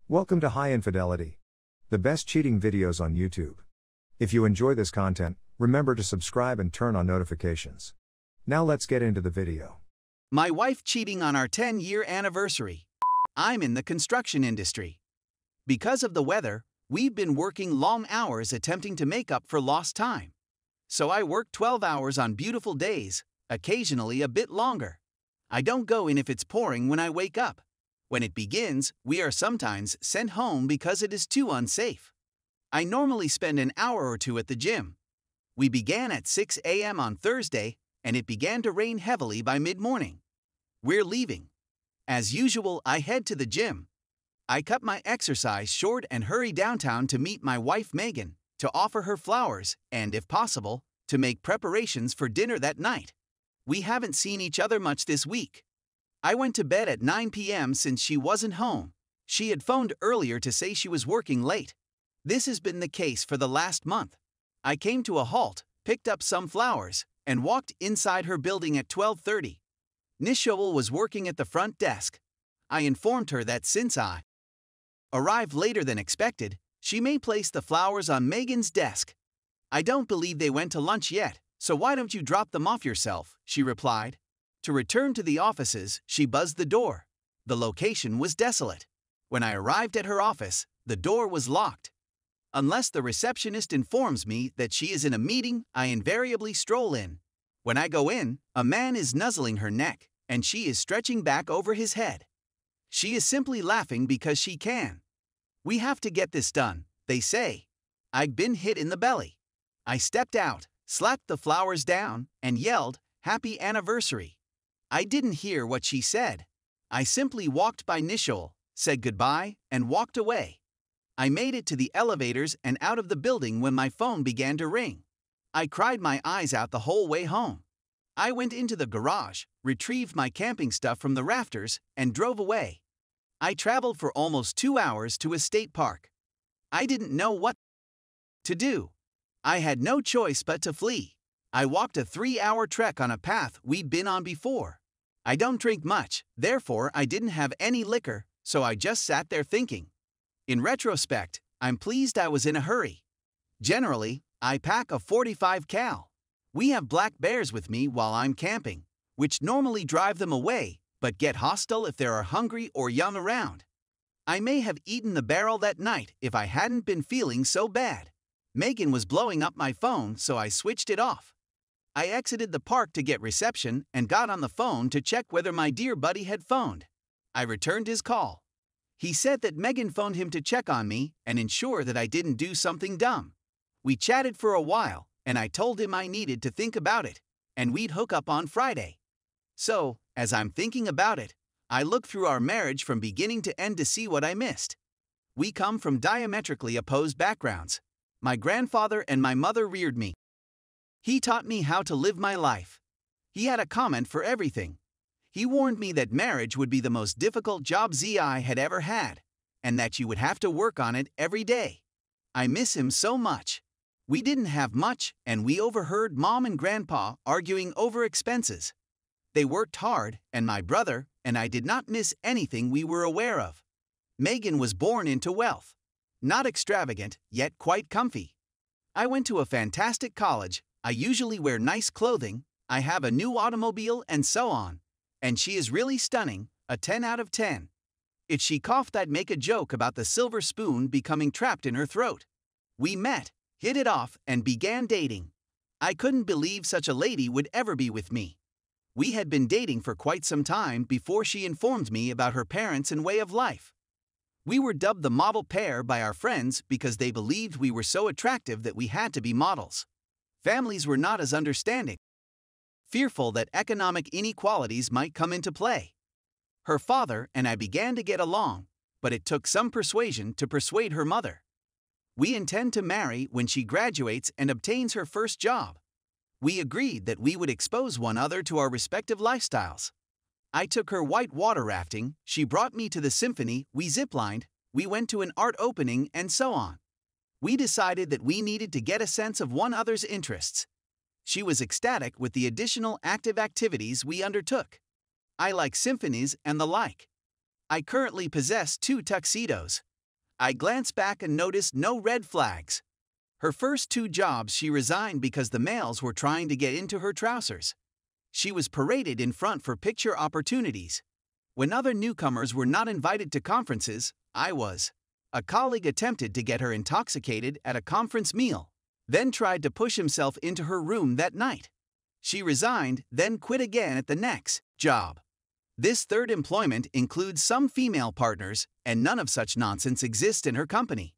Welcome to High Infidelity, the best cheating videos on YouTube. If you enjoy this content, remember to subscribe and turn on notifications. Now let's get into the video. My wife cheating on our 10-year anniversary. I'm in the construction industry. Because of the weather, we've been working long hours attempting to make up for lost time. So I work 12 hours on beautiful days, occasionally a bit longer. I don't go in if it's pouring when I wake up. When it begins, we are sometimes sent home because it is too unsafe. I normally spend an hour or two at the gym. We began at 6 a.m. on Thursday, and it began to rain heavily by mid-morning. We're leaving. As usual, I head to the gym. I cut my exercise short and hurry downtown to meet my wife Megan, to offer her flowers and, if possible, to make preparations for dinner that night. We haven't seen each other much this week. I went to bed at 9 p.m. since she wasn't home. She had phoned earlier to say she was working late. This has been the case for the last month. I came to a halt, picked up some flowers, and walked inside her building at 12:30. Nishoel was working at the front desk. I informed her that since I arrived later than expected, she may place the flowers on Megan's desk. I don't believe they went to lunch yet, so why don't you drop them off yourself, she replied. To return to the offices, she buzzed the door. The location was desolate. When I arrived at her office, the door was locked. Unless the receptionist informs me that she is in a meeting, I invariably stroll in. When I go in, a man is nuzzling her neck, and she is stretching back over his head. She is simply laughing because she can. We have to get this done, they say. I've been hit in the belly. I stepped out, slapped the flowers down, and yelled, "Happy anniversary." I didn't hear what she said. I simply walked by Nishoel, said goodbye, and walked away. I made it to the elevators and out of the building when my phone began to ring. I cried my eyes out the whole way home. I went into the garage, retrieved my camping stuff from the rafters, and drove away. I traveled for almost 2 hours to a state park. I didn't know what to do. I had no choice but to flee. I walked a 3-hour trek on a path we'd been on before. I don't drink much, therefore I didn't have any liquor, so I just sat there thinking. In retrospect, I'm pleased I was in a hurry. Generally, I pack a 45 cal. We have black bears with me while I'm camping, which normally drive them away, but get hostile if there are hungry or young around. I may have eaten the barrel that night if I hadn't been feeling so bad. Megan was blowing up my phone, so I switched it off. I exited the park to get reception and got on the phone to check whether my dear buddy had phoned. I returned his call. He said that Megan phoned him to check on me and ensure that I didn't do something dumb. We chatted for a while, and I told him I needed to think about it, and we'd hook up on Friday. So, as I'm thinking about it, I look through our marriage from beginning to end to see what I missed. We come from diametrically opposed backgrounds. My grandfather and my mother reared me. He taught me how to live my life. He had a comment for everything. He warned me that marriage would be the most difficult job I had ever had, and that you would have to work on it every day. I miss him so much. We didn't have much, and we overheard Mom and Grandpa arguing over expenses. They worked hard, and my brother and I did not miss anything we were aware of. Megan was born into wealth. Not extravagant, yet quite comfy. I went to a fantastic college. I usually wear nice clothing, I have a new automobile, and so on. And she is really stunning, a 10 out of 10. If she coughed, I'd make a joke about the silver spoon becoming trapped in her throat. We met, hit it off, and began dating. I couldn't believe such a lady would ever be with me. We had been dating for quite some time before she informed me about her parents and way of life. We were dubbed the model pair by our friends because they believed we were so attractive that we had to be models. Families were not as understanding, fearful that economic inequalities might come into play. Her father and I began to get along, but it took some persuasion to persuade her mother. We intend to marry when she graduates and obtains her first job. We agreed that we would expose one another to our respective lifestyles. I took her white water rafting, she brought me to the symphony, we ziplined, we went to an art opening, and so on. We decided that we needed to get a sense of one another's interests. She was ecstatic with the additional active activities we undertook. I like symphonies and the like. I currently possess 2 tuxedos. I glanced back and noticed no red flags. Her first 2 jobs she resigned because the males were trying to get into her trousers. She was paraded in front for picture opportunities. When other newcomers were not invited to conferences, I was. A colleague attempted to get her intoxicated at a conference meal, then tried to push himself into her room that night. She resigned, then quit again at the next job. This third employment includes some female partners, and none of such nonsense exists in her company.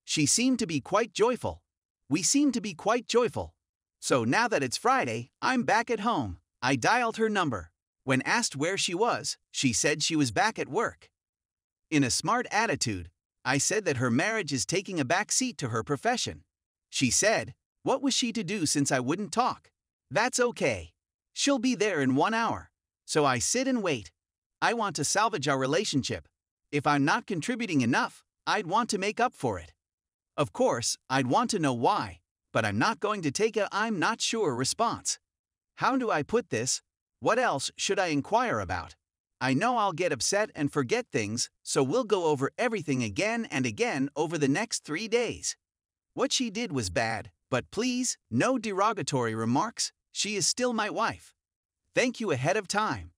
She seemed to be quite joyful. We seemed to be quite joyful. So now that it's Friday, I'm back at home. I dialed her number. When asked where she was, she said she was back at work. In a smart attitude, I said that her marriage is taking a back seat to her profession. She said, what was she to do since I wouldn't talk? That's okay. She'll be there in 1 hour. So I sit and wait. I want to salvage our relationship. If I'm not contributing enough, I'd want to make up for it. Of course, I'd want to know why, but I'm not going to take a "I'm not sure" response. How do I put this? What else should I inquire about? I know I'll get upset and forget things, so we'll go over everything again and again over the next 3 days. What she did was bad, but please, no derogatory remarks. She is still my wife. Thank you ahead of time.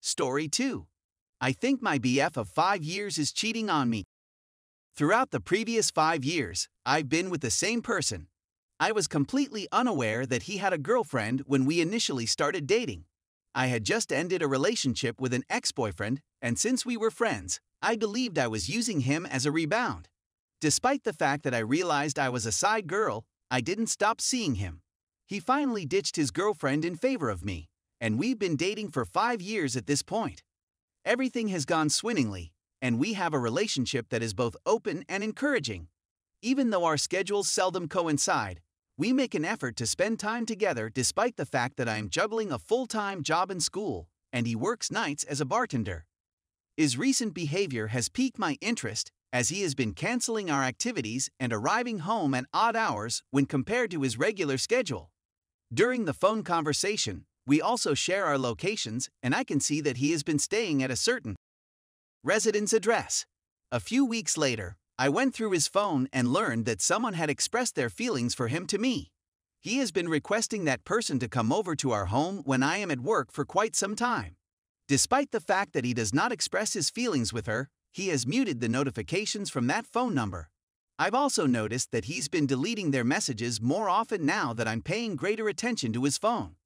Story 2. I think my BF of 5 years is cheating on me. Throughout the previous 5 years, I've been with the same person. I was completely unaware that he had a girlfriend when we initially started dating. I had just ended a relationship with an ex-boyfriend, and since we were friends, I believed I was using him as a rebound. Despite the fact that I realized I was a side girl, I didn't stop seeing him. He finally ditched his girlfriend in favor of me, and we've been dating for 5 years at this point. Everything has gone swimmingly, and we have a relationship that is both open and encouraging. Even though our schedules seldom coincide, we make an effort to spend time together despite the fact that I am juggling a full-time job in school, and he works nights as a bartender. His recent behavior has piqued my interest, as he has been canceling our activities and arriving home at odd hours when compared to his regular schedule. During the phone conversation, we also share our locations, and I can see that he has been staying at a certain residence address. A few weeks later, I went through his phone and learned that someone had expressed their feelings for him to me. He has been requesting that person to come over to our home when I am at work for quite some time. Despite the fact that he does not express his feelings with her, he has muted the notifications from that phone number. I've also noticed that he's been deleting their messages more often now that I'm paying greater attention to his phone.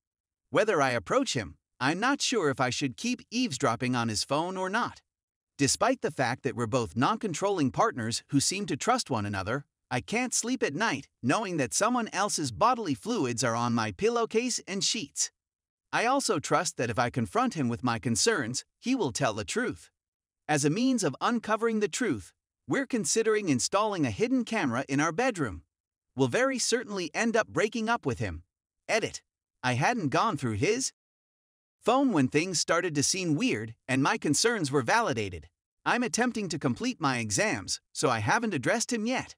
Whether I approach him, I'm not sure if I should keep eavesdropping on his phone or not. Despite the fact that we're both non-controlling partners who seem to trust one another, I can't sleep at night knowing that someone else's bodily fluids are on my pillowcase and sheets. I also trust that if I confront him with my concerns, he will tell the truth. As a means of uncovering the truth, we're considering installing a hidden camera in our bedroom. We'll very certainly end up breaking up with him. Edit. I hadn't gone through his phone when things started to seem weird and my concerns were validated. I'm attempting to complete my exams, so I haven't addressed him yet.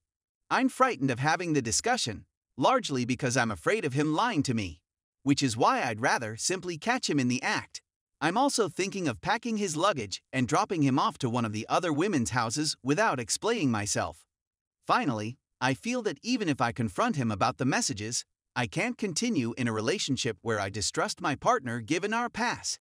I'm frightened of having the discussion, largely because I'm afraid of him lying to me, which is why I'd rather simply catch him in the act. I'm also thinking of packing his luggage and dropping him off to one of the other women's houses without explaining myself. Finally, I feel that even if I confront him about the messages, I can't continue in a relationship where I distrust my partner given our past.